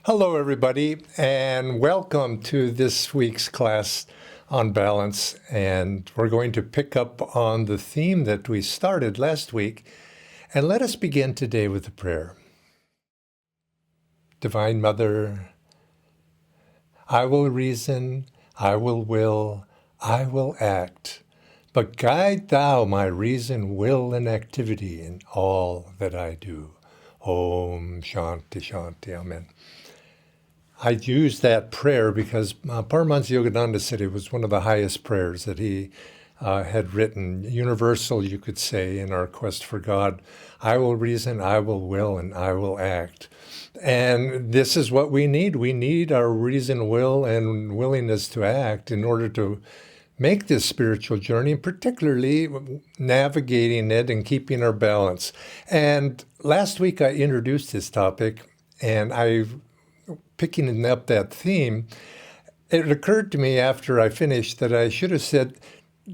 Hello, everybody, and welcome to this week's class on balance. And we're going to pick up on the theme that we started last week. And let us begin today with a prayer. Divine Mother, I will reason, I will, I will act. But guide thou my reason, will, and activity in all that I do. Om Shanti Shanti. Amen. I use that prayer because Paramhansa Yogananda said it was one of the highest prayers that he had written, universal, you could say, in our quest for God. I will reason, I will, and I will act. And this is what we need. We need our reason, will, and willingness to act in order to make this spiritual journey, and particularly navigating it and keeping our balance. And last week I introduced this topic, and picking up that theme, it occurred to me after I finished that I should have said,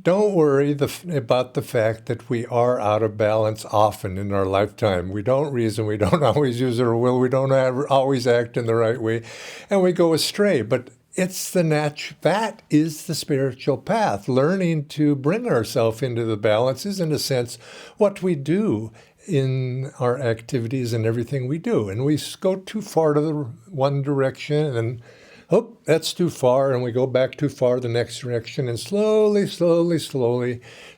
don't worry about the fact that we are out of balance often in our lifetime. We don't reason, we don't always use our will, we don't always act in the right way, and we go astray. But it's that is the spiritual path. Learning to bring ourselves into the balance is, in a sense, what we do in our activities and everything we do. And we go too far to the one direction, and that's too far, and we go back too far the next direction, and slowly,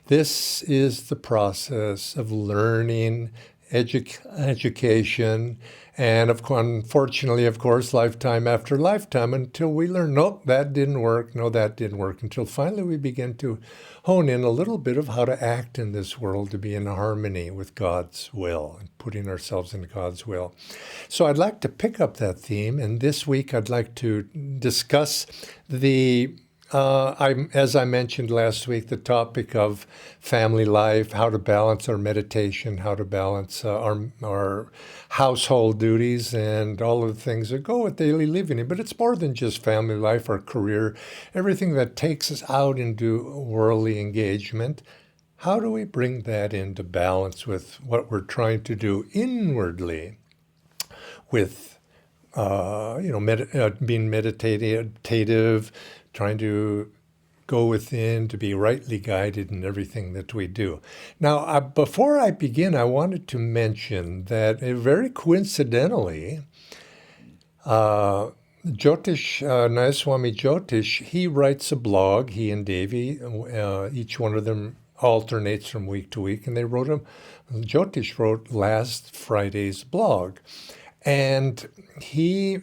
this is the process of learning, education, and unfortunately, of course, lifetime after lifetime, until we learn, nope, that didn't work, no, that didn't work, until finally we begin to hone in a little bit of how to act in this world to be in harmony with God's will and putting ourselves in God's will. So I'd like to pick up that theme, and this week I'd like to discuss as I mentioned last week, the topic of family life, how to balance our meditation, how to balance our household duties, and all of the things that go with daily living. But it's more than just family life, our career, everything that takes us out into worldly engagement. How do we bring that into balance with what we're trying to do inwardly with being meditative, trying to go within, to be rightly guided in everything that we do. Now, before I begin, I wanted to mention that very coincidentally, Nayaswami Jyotish, he writes a blog, he and Devi, each one of them alternates from week to week, and Jyotish wrote last Friday's blog. And he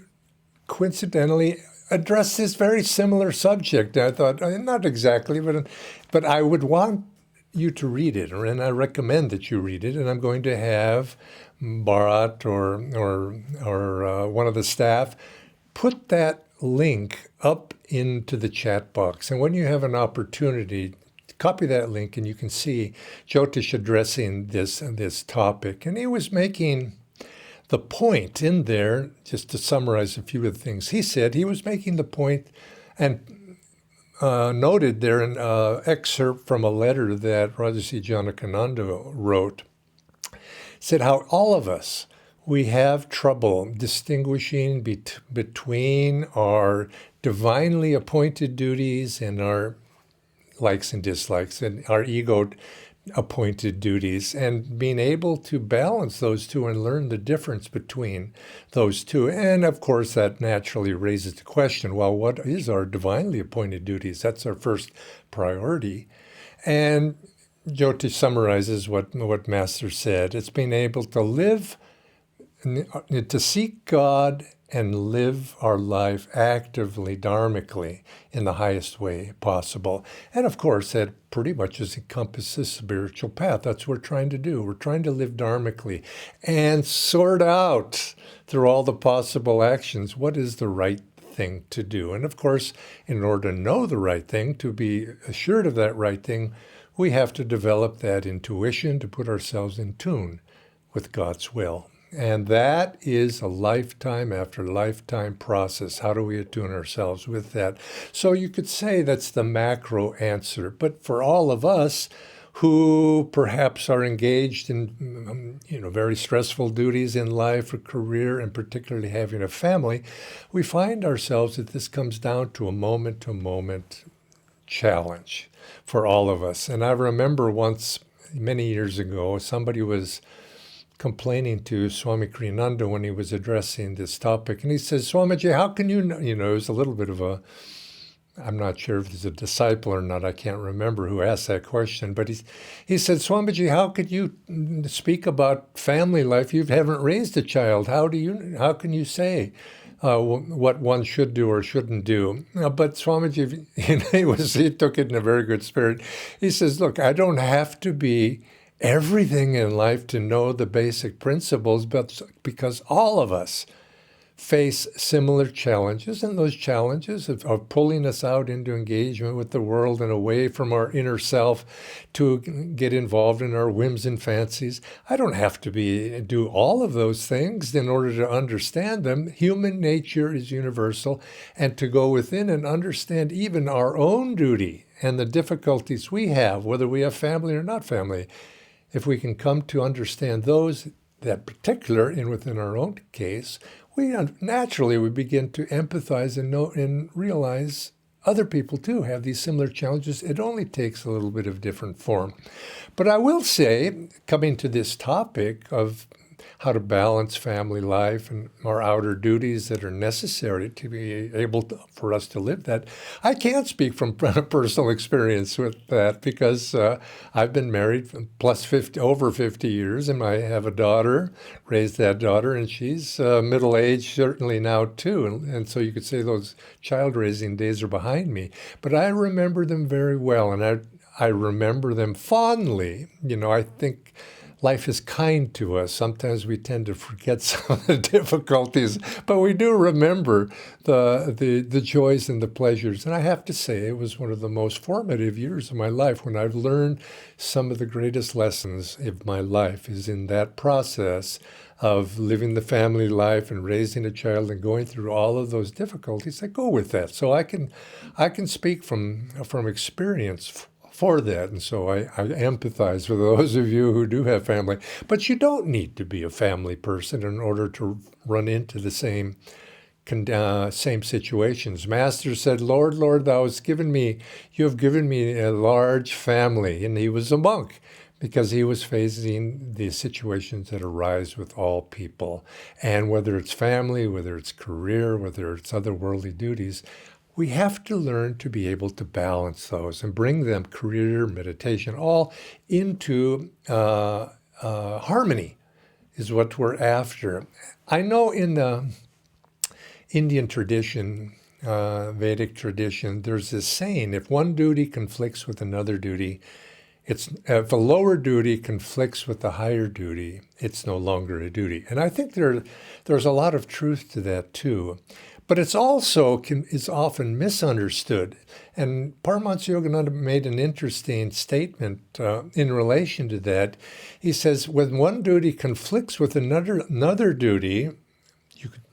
coincidentally addressed this very similar subject. I thought, not exactly, but I would want you to read it, and I recommend that you read it. And I'm going to have Bharat or one of the staff put that link up into the chat box. And when you have an opportunity, copy that link, and you can see Jyotish addressing this topic. And he was making the point in there, just to summarize a few of the things he said, he was making the point and noted there an excerpt from a letter that Rajarsi Janakananda wrote. Said how all of us, we have trouble distinguishing between our divinely appointed duties and our likes and dislikes, and our ego appointed duties, and being able to balance those two and learn the difference between those two. And of course, that naturally raises the question, well, what is our divinely appointed duties? That's our first priority. And Jyotish summarizes what Master said. It's being able to live, to seek God and live our life actively, dharmically, in the highest way possible. And of course, that pretty much encompasses spiritual path. That's what we're trying to do. We're trying to live dharmically and sort out through all the possible actions what is the right thing to do. And of course, in order to know the right thing, to be assured of that right thing, we have to develop that intuition to put ourselves in tune with God's will. And that is a lifetime after lifetime process. How do we attune ourselves with that? So you could say that's the macro answer. But for all of us who perhaps are engaged in very stressful duties in life or career, and particularly having a family, we find ourselves that this comes down to a moment-to-moment challenge for all of us. And I remember once, many years ago, somebody was complaining to Swami Kriyananda when he was addressing this topic. And he says, Swamiji, how can you know, it was a little bit of a, I'm not sure if he's a disciple or not, I can't remember who asked that question, but he said, Swamiji, how could you speak about family life? You haven't raised a child. How can you say what one should do or shouldn't do? But Swamiji, he took it in a very good spirit. He says, look, I don't have to be everything in life to know the basic principles, but because all of us face similar challenges, and those challenges are pulling us out into engagement with the world and away from our inner self to get involved in our whims and fancies. I don't have to do all of those things in order to understand them. Human nature is universal, and to go within and understand even our own duty and the difficulties we have, whether we have family or not family, if we can come to understand those, that particular, and within our own case, we begin to empathize and know and realize other people too have these similar challenges. It only takes a little bit of different form. But I will say, coming to this topic of how to balance family life and our outer duties that are necessary to be able for us to live that, I can't speak from personal experience with that because I've been married over 50 years, and I have a daughter, raised that daughter, and she's middle-aged certainly now too. And so you could say those child-raising days are behind me. But I remember them very well, and I remember them fondly. I think life is kind to us. Sometimes we tend to forget some of the difficulties, but we do remember the joys and the pleasures. And I have to say, it was one of the most formative years of my life when I've learned some of the greatest lessons of my life is in that process of living the family life and raising a child and going through all of those difficulties that go with that. So I can speak from experience for that. And so I empathize with those of you who do have family. But you don't need to be a family person in order to run into the same situations. Master said, Lord, Lord, you have given me a large family. And he was a monk because he was facing the situations that arise with all people. And whether it's family, whether it's career, whether it's other worldly duties, we have to learn to be able to balance those and bring them, career, meditation, all into harmony is what we're after. I know in the Indian tradition, Vedic tradition, there's this saying, if one duty conflicts with another duty, if a lower duty conflicts with the higher duty, it's no longer a duty. And I think there's a lot of truth to that too. But it's also is often misunderstood. And Paramhansa Yogananda made an interesting statement in relation to that. He says, when one duty conflicts with another duty,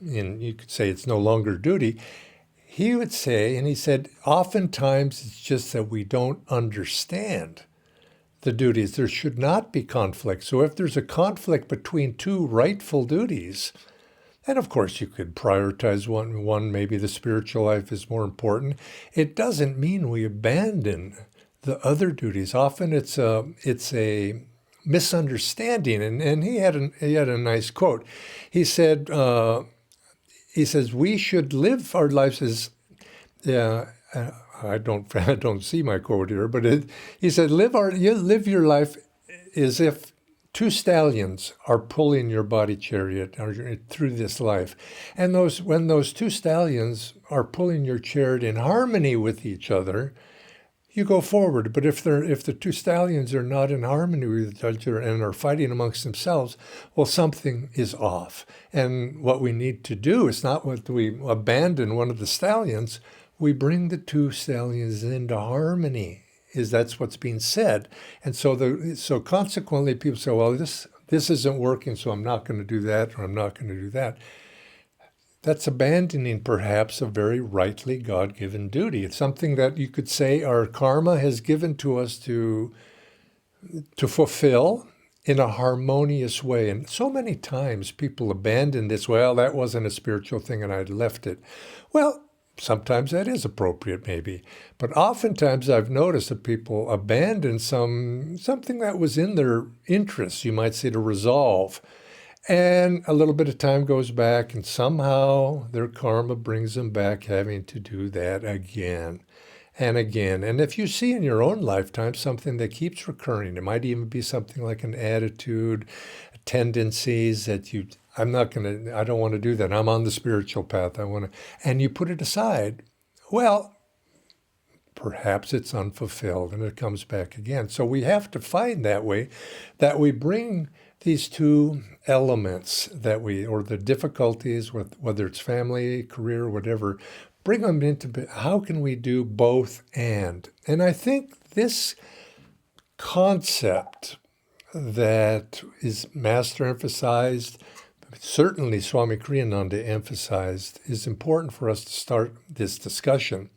you could say it's no longer duty. He would say, and he said, oftentimes it's just that we don't understand the duties. There should not be conflict. So if there's a conflict between two rightful duties, and of course, you could prioritize one. Maybe the spiritual life is more important. It doesn't mean we abandon the other duties. Often it's a misunderstanding. And he had a nice quote. He said, he says we should live our lives as I don't see my quote here, but he said live your life as if two stallions are pulling your body chariot through this life. And when those two stallions are pulling your chariot in harmony with each other, you go forward. But if the two stallions are not in harmony with each other and are fighting amongst themselves, well, something is off. And what we need to do is not what we abandon one of the stallions, we bring the two stallions into harmony. That's what's being said. And so consequently people say, well, this isn't working, so I'm not going to do that, or I'm not going to do that. That's abandoning perhaps a very rightly God-given duty. It's something that you could say our karma has given to us to to fulfill in a harmonious way. And so many times people abandon this, well, that wasn't a spiritual thing and I left it. Well, sometimes that is appropriate, maybe. But oftentimes I've noticed that people abandon something that was in their interests, you might say, to resolve. And a little bit of time goes back, and somehow their karma brings them back having to do that again and again. And if you see in your own lifetime something that keeps recurring, it might even be something like an attitude, tendencies that I don't want to do that. I'm on the spiritual path. And you put it aside. Well, perhaps it's unfulfilled and it comes back again. So we have to find that way that we bring these two elements or the difficulties with whether it's family, career, whatever, bring them into, how can we do both and? And I think this concept that is master emphasized, certainly Swami Kriyananda emphasized, is important for us to start this discussion.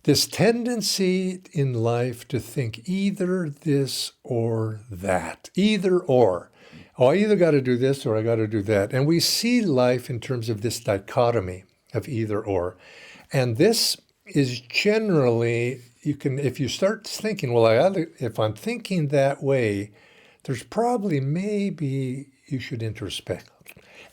This tendency in life to think either this or that, either or. Oh, I either got to do this or I got to do that. And we see life in terms of this dichotomy of either or. And this is generally, if you start thinking, well, if I'm thinking that way, there's probably maybe you should introspect.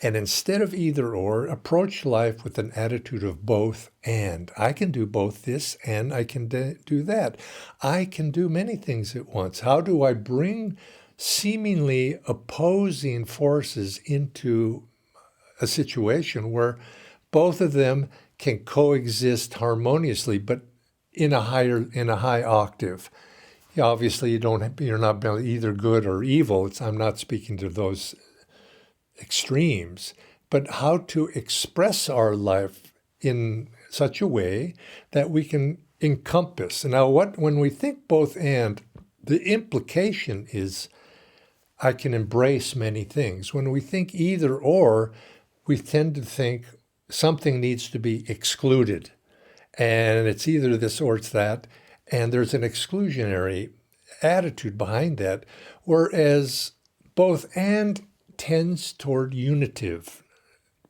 And instead of either or, approach life with an attitude of both and. I can do both this and I can do that. I can do many things at once. How do I bring seemingly opposing forces into a situation where both of them can coexist harmoniously, but in a high octave? Obviously, you're not either good or evil. I'm not speaking to those extremes, but how to express our life in such a way that we can encompass. And now, when we think both and, the implication is I can embrace many things. When we think either or, we tend to think something needs to be excluded. And it's either this or it's that. And there's an exclusionary attitude behind that. Whereas both and tends toward unitive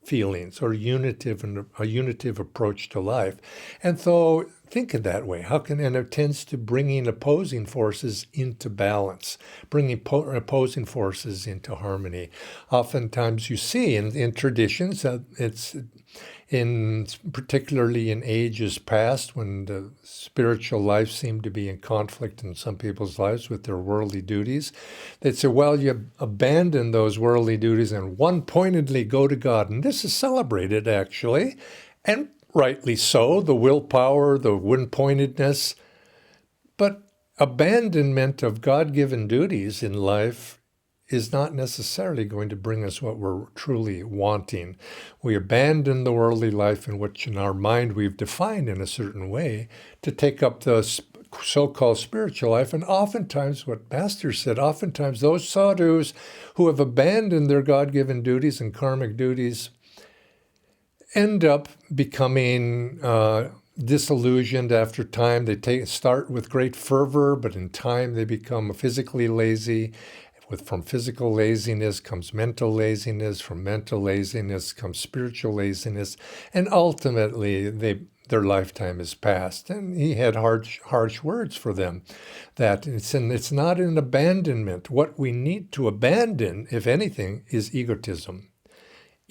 feelings or a unitive approach to life. And so think of that way. And it tends to bringing opposing forces into balance, bringing opposing forces into harmony. Oftentimes you see in traditions, particularly in ages past when the spiritual life seemed to be in conflict in some people's lives with their worldly duties, they'd say, well, you abandon those worldly duties and one-pointedly go to God. And this is celebrated, actually, and rightly so, the willpower, the one-pointedness. But abandonment of God-given duties in life is not necessarily going to bring us what we're truly wanting. We abandon the worldly life in which in our mind we've defined in a certain way to take up the so-called spiritual life. And oftentimes, what Master said, oftentimes those sadhus who have abandoned their God-given duties and karmic duties end up becoming disillusioned after time. They start with great fervor, but in time they become physically lazy. From physical laziness comes mental laziness. From mental laziness comes spiritual laziness. And ultimately, their lifetime is past. And he had harsh words for them. That it's not an abandonment. What we need to abandon, if anything, is egotism.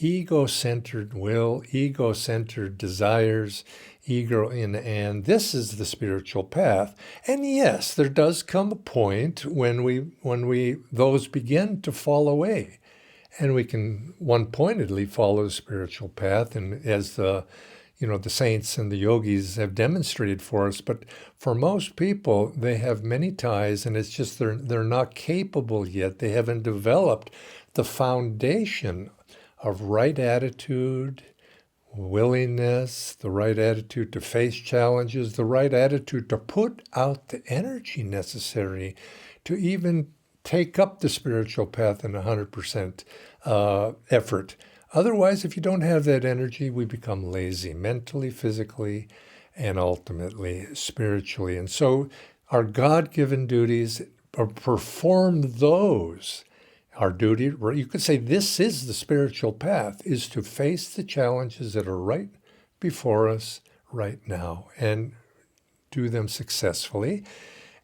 Ego-centered will, ego-centered desires, and this is the spiritual path. And yes, there does come a point when those begin to fall away, and we can one-pointedly follow the spiritual path, and as the saints and the yogis have demonstrated for us. But for most people, they have many ties, and it's just they're not capable yet. They haven't developed the foundation of right attitude, willingness, the right attitude to face challenges, the right attitude to put out the energy necessary to even take up the spiritual path in 100% effort. Otherwise, if you don't have that energy, we become lazy mentally, physically, and ultimately spiritually. And so our God-given duties perform those, our duty, you could say this is the spiritual path, is to face the challenges that are right before us right now and do them successfully.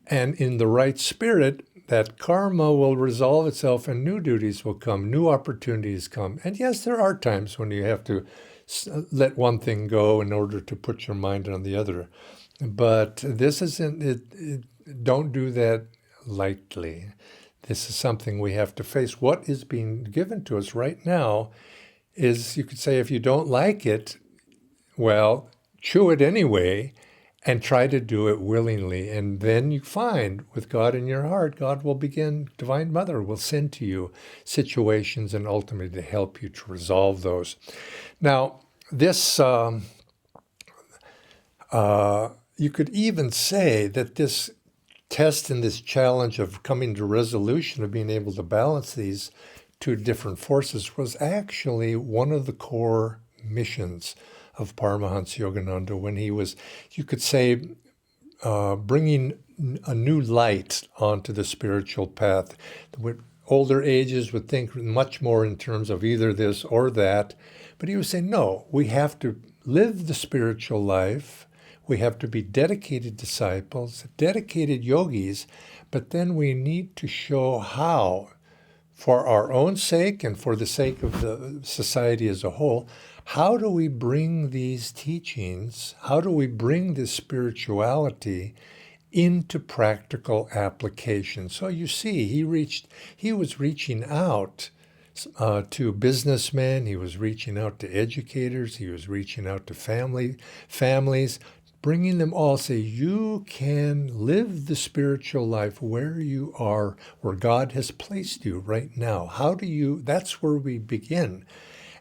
And in the right spirit, that karma will resolve itself and new duties will come, new opportunities come. And yes, there are times when you have to let one thing go in order to put your mind on the other. But this isn't, don't do that lightly. This is something we have to face. What is being given to us right now is, you could say, if you don't like it, well, chew it anyway and try to do it willingly. And then you find, with God in your heart, God will begin, Divine Mother will send to you situations and ultimately to help you to resolve those. Now, this, you could even say that this test and this challenge of coming to resolution of being able to balance these two different forces was actually one of the core missions of Paramhansa Yogananda when he was, you could say, bringing a new light onto the spiritual path. With older ages would think much more in terms of either this or that, but he was saying, no, we have to live the spiritual life. We have to be dedicated disciples, dedicated yogis, but then we need to show how, for our own sake and for the sake of the society as a whole, how do we bring these teachings, how do we bring this spirituality into practical application? So you see, he was reaching out to businessmen, he was reaching out to educators, he was reaching out to families, bringing them all, say, you can live the spiritual life where you are, where God has placed you right now. That's where we begin.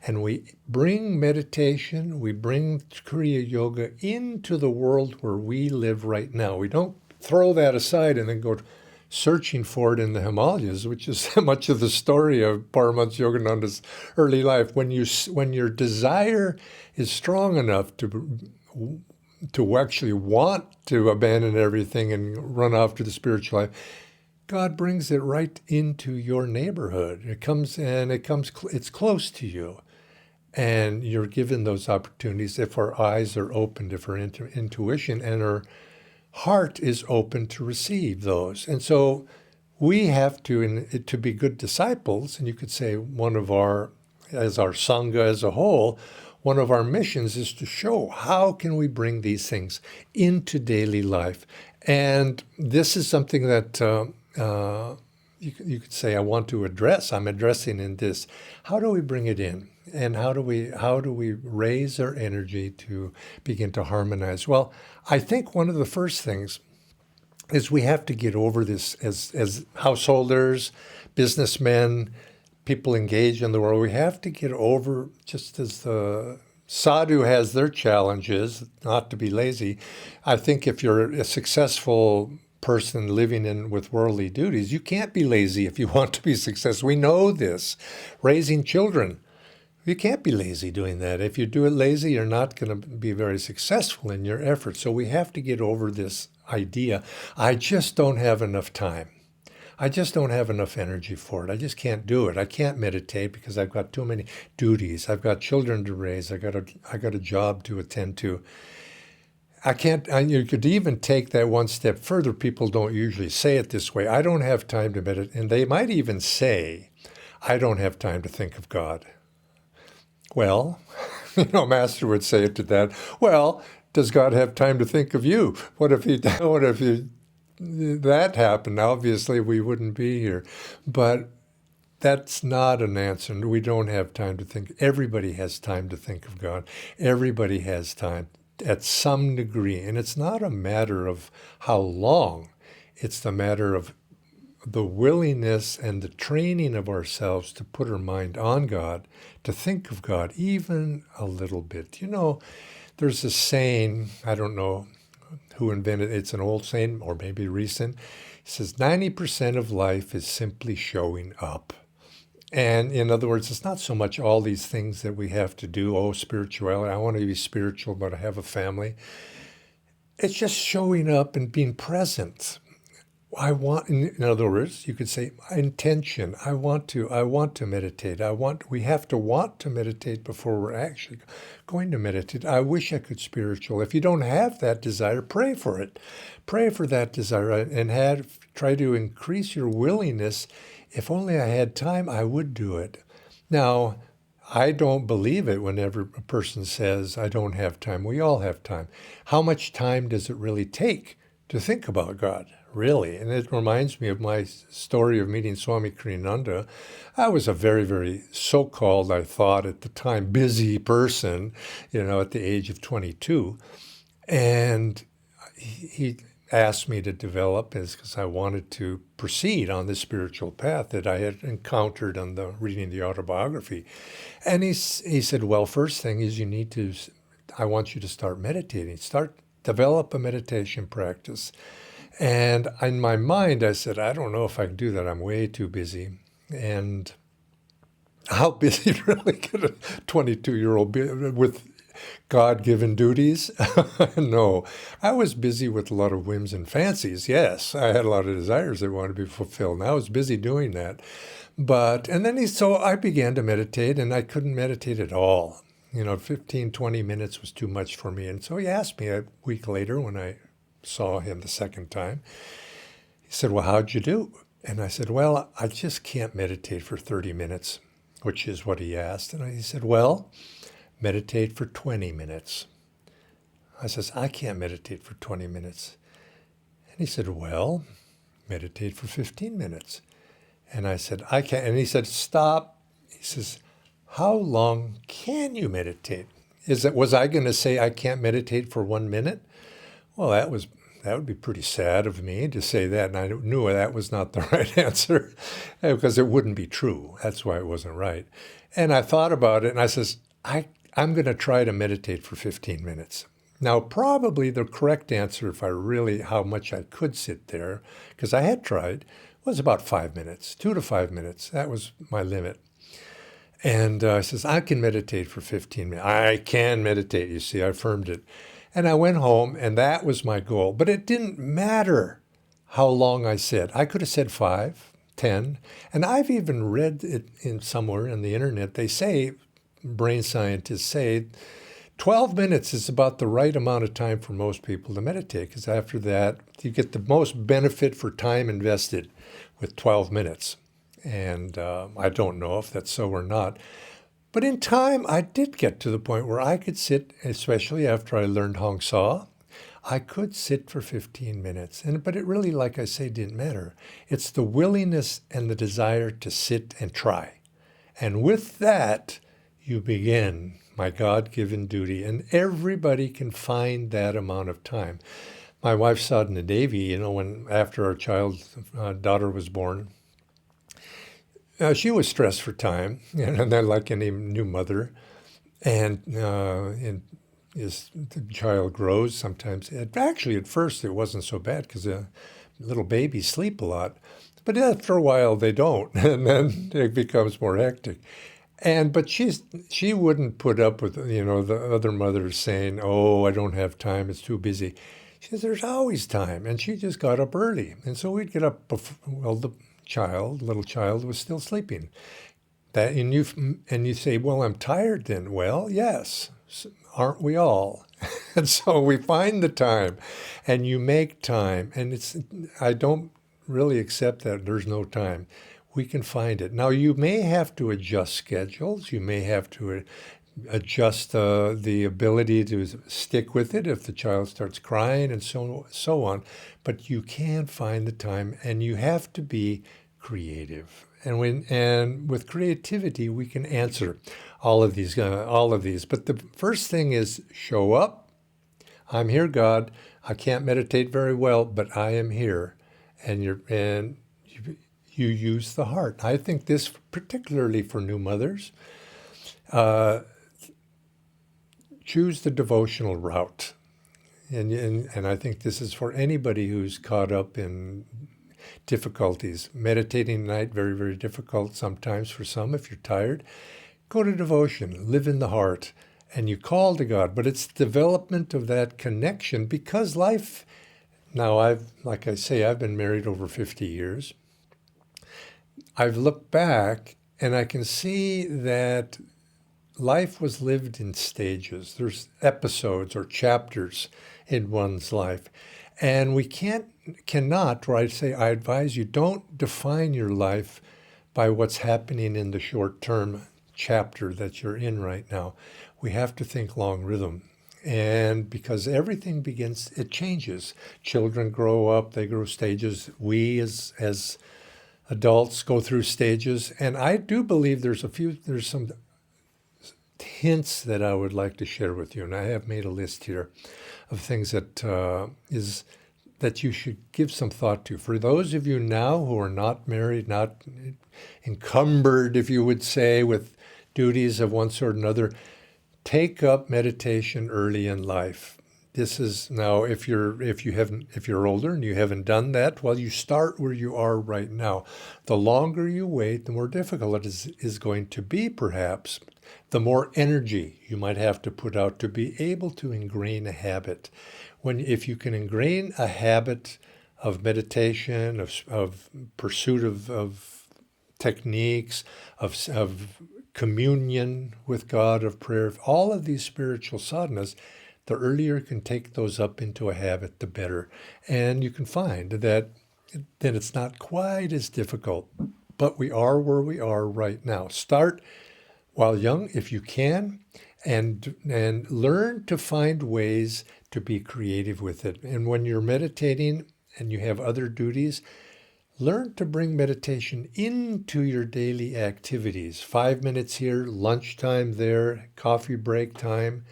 And we bring meditation, we bring Kriya Yoga into the world where we live right now. We don't throw that aside and then go searching for it in the Himalayas, which is much of the story of Paramhansa Yogananda's early life. When your desire is strong enough to actually want to abandon everything and run off to the spiritual life, God brings it right into your neighborhood. It's close to you. And you're given those opportunities if our eyes are opened, if our intuition and our heart is open to receive those. And so we have to be good disciples, and you could say as our Sangha as a whole, one of our missions is to show how can we bring these things into daily life. And this is something that you could say I want to address. I'm addressing in this. How do we bring it in? And how do we raise our energy to begin to harmonize? Well, I think one of the first things is we have to get over this as householders, businessmen, people engaged in the world. We have to get over, just as the sadhu has their challenges, not to be lazy. I think if you're a successful person living with worldly duties, you can't be lazy if you want to be successful. We know this. Raising children, you can't be lazy doing that. If you do it lazy, you're not going to be very successful in your efforts. So we have to get over this idea. I just don't have enough time. I just don't have enough energy for it. I just can't do it. I can't meditate because I've got too many duties. I've got children to raise. I got a job to attend to. I can't. You could even take that one step further. People don't usually say it this way. I don't have time to meditate. And they might even say, I don't have time to think of God. Well, Master would say it to that. Well, does God have time to think of you? What if that happened? Obviously, we wouldn't be here. But that's not an answer. We don't have time to think. Everybody has time to think of God. Everybody has time at some degree. And it's not a matter of how long. It's the matter of the willingness and the training of ourselves to put our mind on God, to think of God even a little bit. There's a saying, I don't know who invented it. It's an old saying, or maybe recent. It says 90% of life is simply showing up. And in other words, it's not so much all these things that we have to do. Spirituality, I want to be spiritual, but I have a family. It's just showing up and being present. I want, in other words, you could say intention. I want to meditate. We have to want to meditate before we're actually going to meditate. I wish I could spiritual. If you don't have that desire, pray for it. Pray for that desire and try to increase your willingness. If only I had time, I would do it. Now, I don't believe it whenever a person says, I don't have time. We all have time. How much time does it really take to think about God? Really? And it reminds me of my story of meeting Swami Kriyananda. I was a very, very so-called, I thought at the time, busy person, at the age of 22. And he asked me to develop because I wanted to proceed on the spiritual path that I had encountered on reading the autobiography. And he said, well, first thing is I want you to start meditating. Develop a meditation practice. And in my mind, I said, I don't know if I can do that. I'm way too busy. And how busy really could a 22-year-old be with God-given duties? No. I was busy with a lot of whims and fancies. Yes, I had a lot of desires that wanted to be fulfilled. And I was busy doing that. So I began to meditate, and I couldn't meditate at all. 15, 20 minutes was too much for me. And so he asked me a week later when I saw him the second time. He said, well, how'd you do? And I said, well, I just can't meditate for 30 minutes, which is what he asked. And he said, well, meditate for 20 minutes. I says, I can't meditate for 20 minutes. And he said, well, meditate for 15 minutes. And I said, I can't. And he said, stop. He says, how long can you meditate? Was I going to say I can't meditate for 1 minute? Well, that would be pretty sad of me to say that, and I knew that was not the right answer because it wouldn't be true. That's why it wasn't right. And I thought about it, and I says, I'm going to try to meditate for 15 minutes. Now, probably the correct answer, how much I could sit there, because I had tried, was about 5 minutes, 2 to 5 minutes. That was my limit. And I says, I can meditate for 15 minutes. I can meditate, you see, I affirmed it. And I went home, and that was my goal. But it didn't matter how long I said. I could have said 5, 10. And I've even read it somewhere on the internet. They say, brain scientists say, 12 minutes is about the right amount of time for most people to meditate, because after that, you get the most benefit for time invested with 12 minutes. And I don't know if that's so or not. But in time, I did get to the point where I could sit, especially after I learned Hong Sa, I could sit for 15 minutes. But it really, like I say, didn't matter. It's the willingness and the desire to sit and try. And with that, you begin my God-given duty. And everybody can find that amount of time. My wife Sadhana Devi, after our daughter was born, she was stressed for time, like any new mother. And as the child grows, sometimes, actually at first it wasn't so bad because little babies sleep a lot. But after a while they don't, and then it becomes more hectic. But she wouldn't put up with, the other mothers saying, oh, I don't have time, it's too busy. She says, there's always time. And she just got up early. And so we'd get up before, the little child was still sleeping. And you say, well, I'm tired then. Well, yes, aren't we all? And so we find the time, and you make time. And I don't really accept that there's no time. We can find it. Now, you may have to adjust schedules. You may have to adjust the ability to stick with it if the child starts crying and so on. But you can find the time, and you have to be creative. And with creativity, we can answer all of these. But the first thing is show up. I'm here, God. I can't meditate very well, but I am here, and you use the heart. I think this particularly for new mothers. Choose the devotional route. And I think this is for anybody who's caught up in difficulties. Meditating at night, very, very difficult sometimes for some. If you're tired, go to devotion, live in the heart, and you call to God. But it's development of that connection, because life Now, like I say, I've been married over 50 years. I've looked back and I can see that life was lived in stages. There's episodes or chapters in one's life. And we cannot, or I advise you, don't define your life by what's happening in the short term chapter that you're in right now. We have to think long rhythm. And because everything it changes. Children grow up, they grow stages. We as adults go through stages. And I do believe there's some hints that I would like to share with you. And I have made a list here of things that you should give some thought to. For those of you now who are not married, not encumbered, if you would say, with duties of one sort or another, take up meditation early in life. This is now, if you're older and you haven't done that, well, you start where you are right now. The longer you wait, the more difficult it is going to be, perhaps. The more energy you might have to put out to be able to ingrain a habit. If you can ingrain a habit of meditation, of pursuit of techniques, of communion with God, of prayer, all of these spiritual sadhanas, the earlier you can take those up into a habit, the better. And you can find that then it's not quite as difficult. But we are where we are right now. Start while young, if you can, and learn to find ways to be creative with it. And when you're meditating and you have other duties, learn to bring meditation into your daily activities. 5 minutes here, lunchtime there, coffee break time.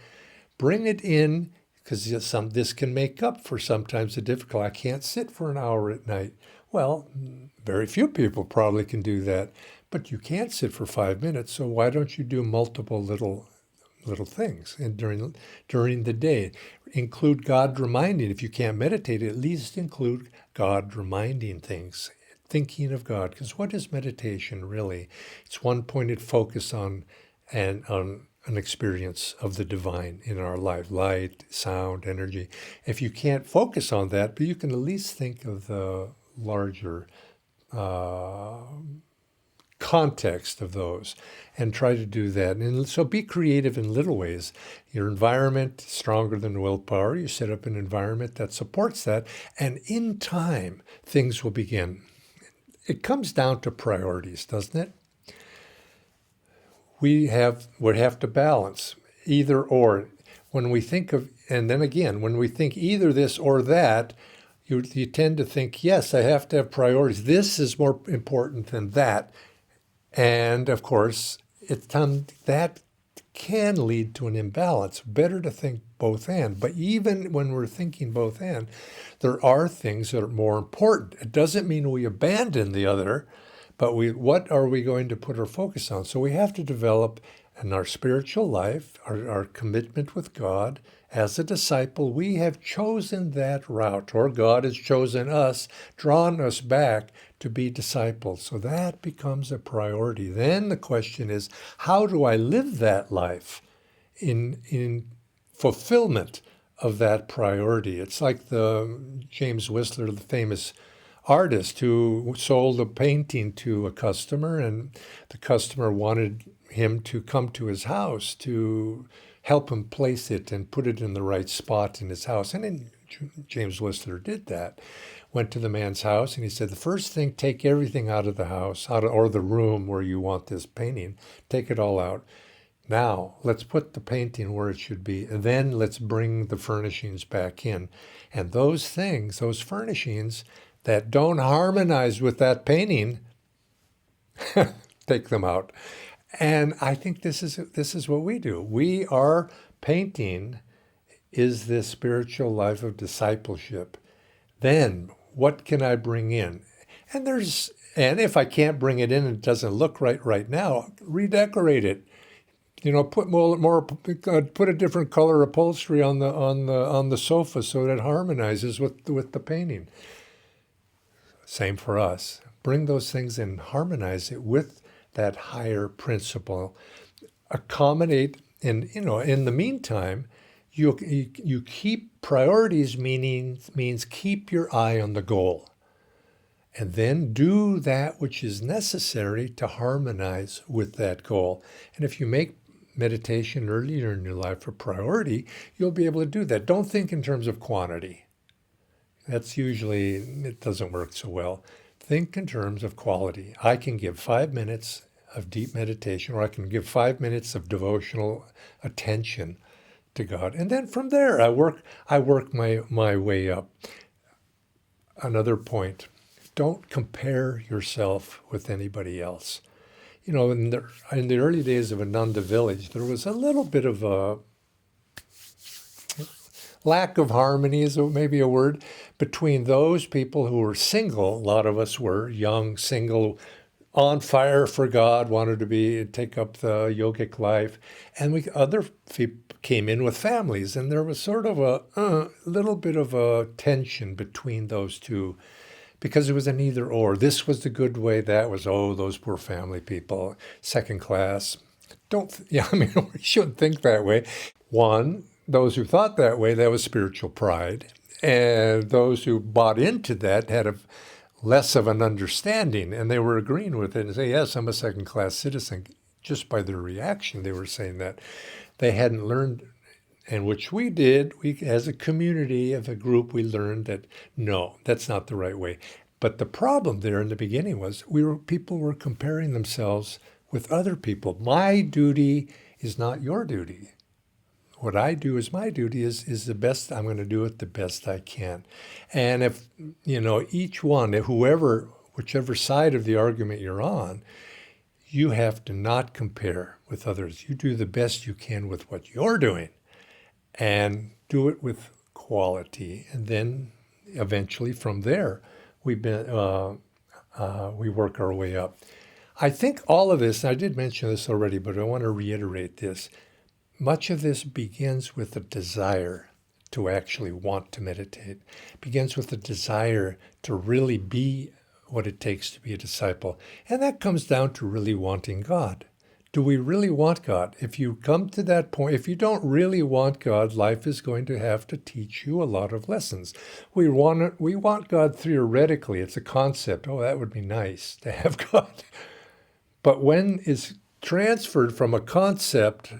Bring it in, because this can make up for sometimes the difficulty. I can't sit for an hour at night. Well, very few people probably can do that, but you can't sit for 5 minutes. So why don't you do multiple little things and during the day? Include God reminding. If you can't meditate, at least include God reminding things, thinking of God. Because what is meditation really? It's one-pointed focus on an experience of the divine in our life, light, sound, energy. If you can't focus on that, but you can at least think of the larger context of those and try to do that. And so be creative in little ways. Your environment is stronger than willpower. You set up an environment that supports that, and in time, things will begin. It comes down to priorities, doesn't it? We would have to balance either or. When we think of, and then again, when we think either this or that, you tend to think, yes, I have to have priorities. This is more important than that. And of course, that can lead to an imbalance. Better to think both and. But even when we're thinking both and, there are things that are more important. It doesn't mean we abandon the other, but what are we going to put our focus on? So we have to develop in our spiritual life, our commitment with God. As a disciple, we have chosen that route, or God has chosen us, drawn us back to be disciples. So that becomes a priority. Then the question is, how do I live that life in fulfillment of that priority? It's like the James Whistler, the famous artist who sold a painting to a customer, and the customer wanted him to come to his house to help him place it and put it in the right spot in his house. And then James Whistler did that. Went to the man's house and he said, the first thing, take everything out of the house, or the room where you want this painting, take it all out. Now, let's put the painting where it should be, and then let's bring the furnishings back in. And those things, those furnishings that don't harmonize with that painting, take them out. And I think this is what we do. Our painting is this spiritual life of discipleship. Then what can I bring in? And if I can't bring it in and it doesn't look right now, redecorate it. Put a different color upholstery on the sofa so that it harmonizes with the painting. Same for us. Bring those things and harmonize it with that higher principle. Accommodate, and in the meantime, You keep priorities means keep your eye on the goal. And then do that which is necessary to harmonize with that goal. And if you make meditation earlier in your life a priority, you'll be able to do that. Don't think in terms of quantity. That's usually, it doesn't work so well. Think in terms of quality. I can give 5 minutes of deep meditation, or I can give 5 minutes of devotional attention to God. And then from there, I work my way up. Another point, don't compare yourself with anybody else. You know, in the early days of Ananda village, there was a little bit of a lack of harmony, is maybe a word, between those people who were single. A lot of us were young, single, on fire for God, wanted to take up the yogic life, and other people came in with families, and there was sort of a little bit of a tension between those two, because it was an either or. This was the good way, that was, oh, those poor family people, second class. We shouldn't think that way. One, those who thought that way, that was spiritual pride. And those who bought into that had less of an understanding, and they were agreeing with it and say, yes, I'm a second-class citizen. Just by their reaction, they were saying that. They hadn't learned, and which we did. We, as a community, as a group, we learned that, no, that's not the right way. But the problem there in the beginning was people were comparing themselves with other people. My duty is not your duty. What I do is my duty is the best. I'm going to do it the best I can. And if, each one, whichever side of the argument you're on, you have to not compare with others. You do the best you can with what you're doing, and do it with quality. And then eventually from there, we work our way up. I think all of this, and I did mention this already, but I want to reiterate this. Much of this begins with a desire to actually want to meditate. It begins with a desire to really be what it takes to be a disciple. And that comes down to really wanting God. Do we really want God? If you come to that point, if you don't really want God, life is going to have to teach you a lot of lessons. We want God theoretically. It's a concept. Oh, that would be nice to have God. But when it's transferred from a concept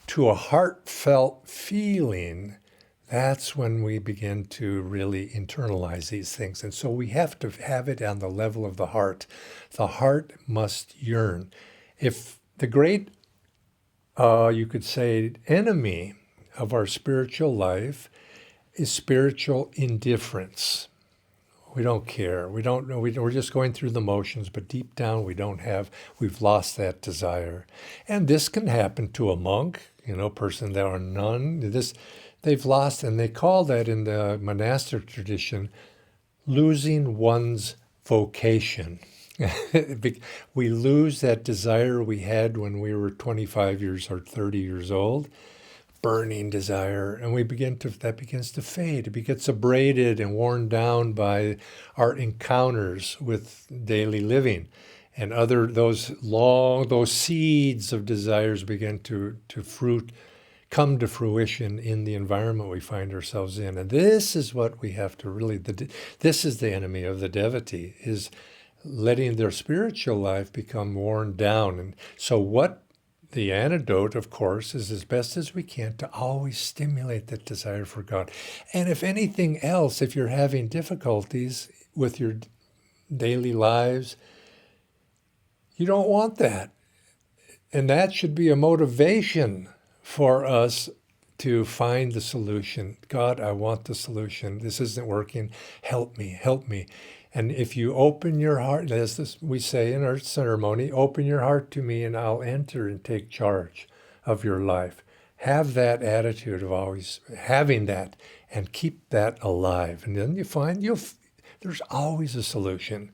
to a heartfelt feeling, that's when we begin to really internalize these things. And so we have to have it on the level of the heart. The heart must yearn. If the great, you could say, enemy of our spiritual life is spiritual indifference. We don't care. We don't know. We're just going through the motions, but deep down we've lost that desire. And this can happen to a monk, person that are nun. They've lost, and they call that in the monastic tradition, losing one's vocation. We lose that desire we had when we were 25 years or 30 years old, burning desire, and that begins to fade. It gets abraded and worn down by our encounters with daily living, and those seeds of desires begin to come to fruition in the environment we find ourselves in. And this is what we have to this is the enemy of the devotee, is letting their spiritual life become worn down. And so the antidote, of course, is as best as we can to always stimulate that desire for God. And if anything else, if you're having difficulties with your daily lives, you don't want that. And that should be a motivation for us to find the solution. God, I want the solution. This isn't working. Help me. And if you open your heart, as we say in our ceremony, open your heart to me and I'll enter and take charge of your life. Have that attitude of always having that and keep that alive. And then you find there's always a solution.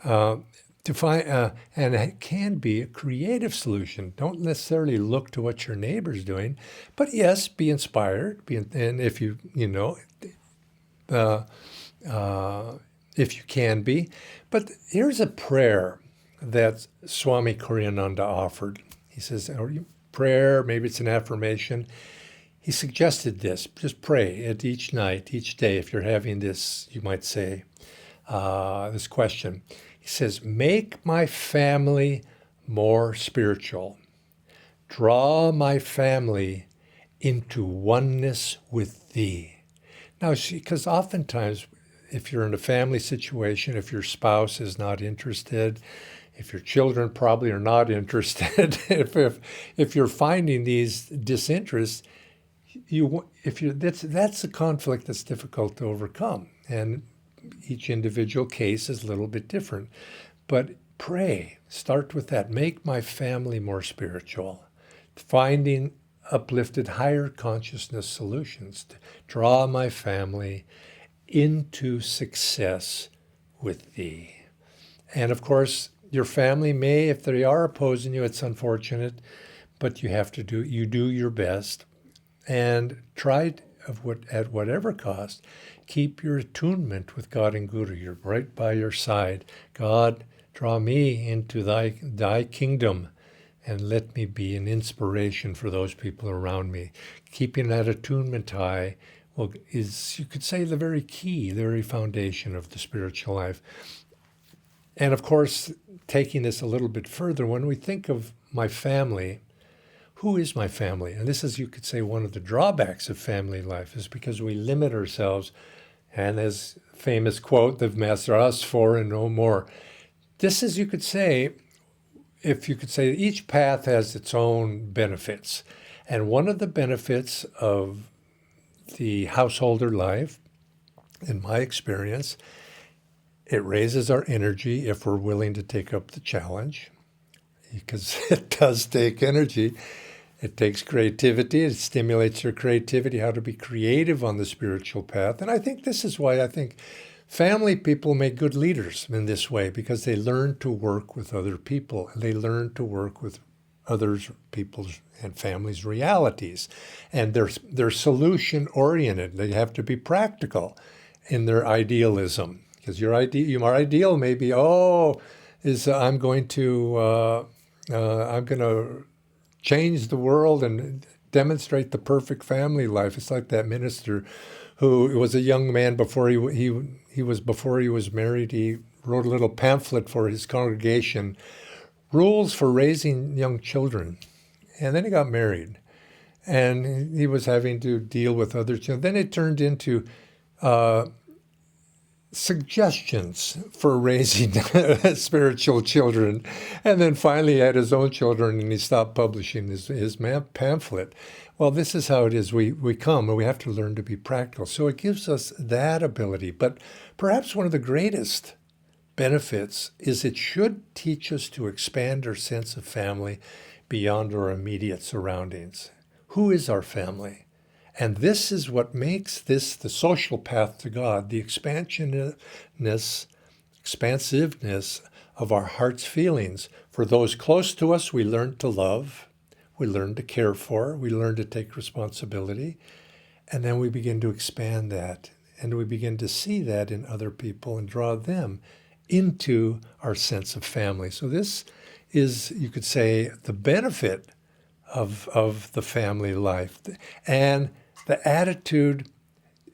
And it can be a creative solution. Don't necessarily look to what your neighbor's doing, but yes, be inspired. And if if you can be. But here's a prayer that Swami Kriyananda offered. He says, prayer, maybe it's an affirmation. he suggested this. Just pray at each night, each day, if you're having this, you might say, this question. He says, make my family more spiritual. Draw my family into oneness with thee. Now, because oftentimes, if you're in a family situation, if your spouse is not interested, if your children probably are not interested, if you're finding these disinterests, that's a conflict that's difficult to overcome, and each individual case is a little bit different. But pray, start with that. Make my family more spiritual, finding uplifted higher consciousness solutions to draw my family into success with thee. And of course, your family may, if they are opposing you, it's unfortunate, but you do your best, and try at whatever cost, keep your attunement with God and Guru. You're right by your side. God, draw me into thy kingdom, and let me be an inspiration for those people around me. Keeping that attunement high is, you could say, the very key, the very foundation of the spiritual life. And of course, taking this a little bit further, when we think of my family, who is my family? And this is, you could say, one of the drawbacks of family life, is because we limit ourselves. And as famous quote, the Master, us four and no more. This is, you could say, each path has its own benefits. And one of the benefits of the householder life, in my experience, it raises our energy if we're willing to take up the challenge, because it does take energy. It takes creativity. It stimulates your creativity, how to be creative on the spiritual path. And I think this is why I think family people make good leaders in this way, because they learn to work with other people. They learn to work with others, people's and families' realities. And they're solution-oriented. They have to be practical in their idealism. Because your ideal may be, I'm going to change the world and demonstrate the perfect family life. It's like that minister who was a young man before he was married. He wrote a little pamphlet for his congregation, rules for raising young children. And then he got married, and he was having to deal with other children. Then it turned into suggestions for raising spiritual children. And then finally he had his own children, and he stopped publishing his pamphlet. Well, this is how it is. We come, and we have to learn to be practical. So it gives us that ability. But perhaps one of the greatest benefits is it should teach us to expand our sense of family beyond our immediate surroundings. Who is our family? And this is what makes this the social path to God, the expansiveness of our heart's feelings. For those close to us, we learn to love, we learn to care for, we learn to take responsibility, and then we begin to expand that, and we begin to see that in other people and draw them into our sense of family. So this is, you could say, the benefit of the family life. And the attitude,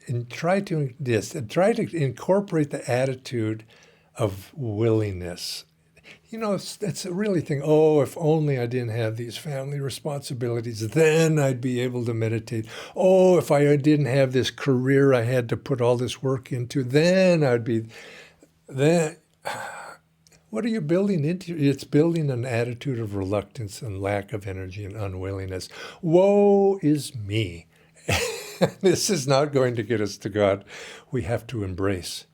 and try to incorporate the attitude of willingness. It's a really thing, if only I didn't have these family responsibilities, then I'd be able to meditate. If I didn't have this career I had to put all this work into, then what are you building into? It's building an attitude of reluctance and lack of energy and unwillingness. Woe is me. This is not going to get us to God. We have to embrace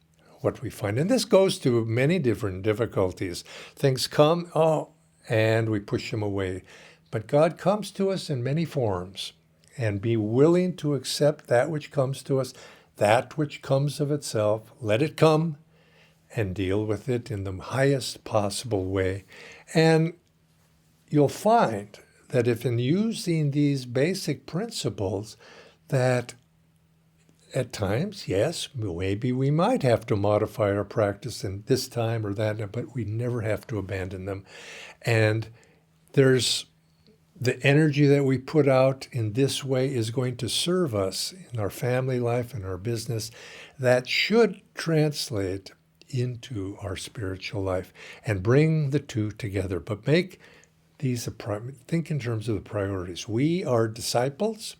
what we find. And this goes to many different difficulties. Things come, and we push them away. But God comes to us in many forms, and be willing to accept that which comes to us, that which comes of itself. Let it come, and deal with it in the highest possible way. And you'll find that if in using these basic principles, that at times, yes, maybe we might have to modify our practice in this time or that, but we never have to abandon them. And there's the energy that we put out in this way is going to serve us in our family life and our business. That should translate into our spiritual life and bring the two together. But make these think in terms of the priorities. We are disciples.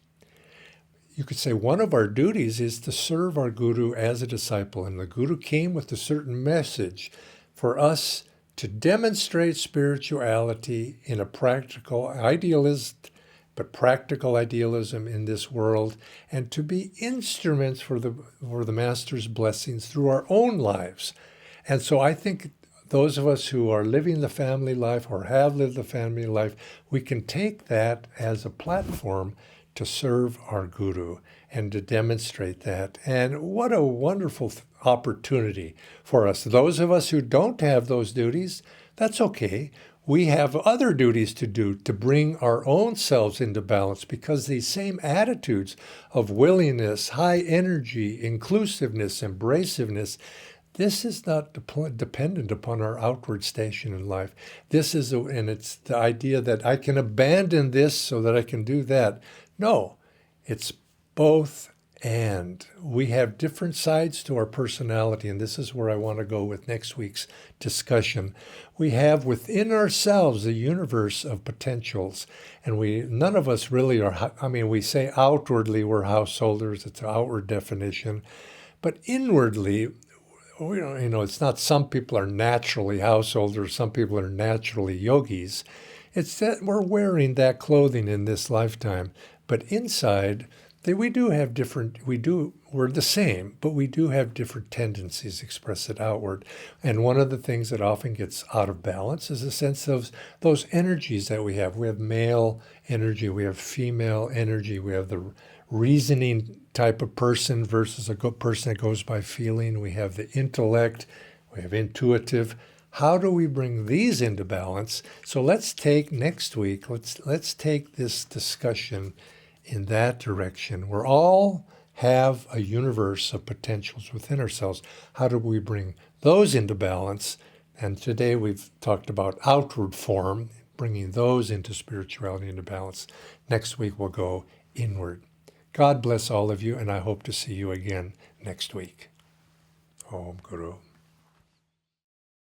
You could say one of our duties is to serve our guru as a disciple. And the guru came with a certain message for us to demonstrate spirituality in a practical idealist, but practical idealism in this world, and to be instruments for the Master's blessings through our own lives. And so I think those of us who are living the family life or have lived the family life, we can take that as a platform to serve our guru and to demonstrate that. And what a wonderful opportunity for us. Those of us who don't have those duties, that's okay. We have other duties to do to bring our own selves into balance, because these same attitudes of willingness, high energy, inclusiveness, embraciveness, this is not dependent upon our outward station in life. And it's the idea that I can abandon this so that I can do that. No, it's both and. We have different sides to our personality, and this is where I want to go with next week's discussion. We have within ourselves a universe of potentials, and none of us really are, we say outwardly we're householders, it's an outward definition, but inwardly, it's not some people are naturally householders, some people are naturally yogis. It's that we're wearing that clothing in this lifetime. But inside, we're the same, but we do have different tendencies expressed outward. And one of the things that often gets out of balance is a sense of those energies that we have. We have male energy, we have female energy, we have the reasoning type of person versus a good person that goes by feeling. We have the intellect, we have intuitive. How do we bring these into balance? So let's take next week, let's take this discussion in that direction. We all have a universe of potentials within ourselves. How do we bring those into balance? And today we've talked about outward form, bringing those into spirituality into balance. Next week we'll go inward. God bless all of you, and I hope to see you again next week. Om Guru.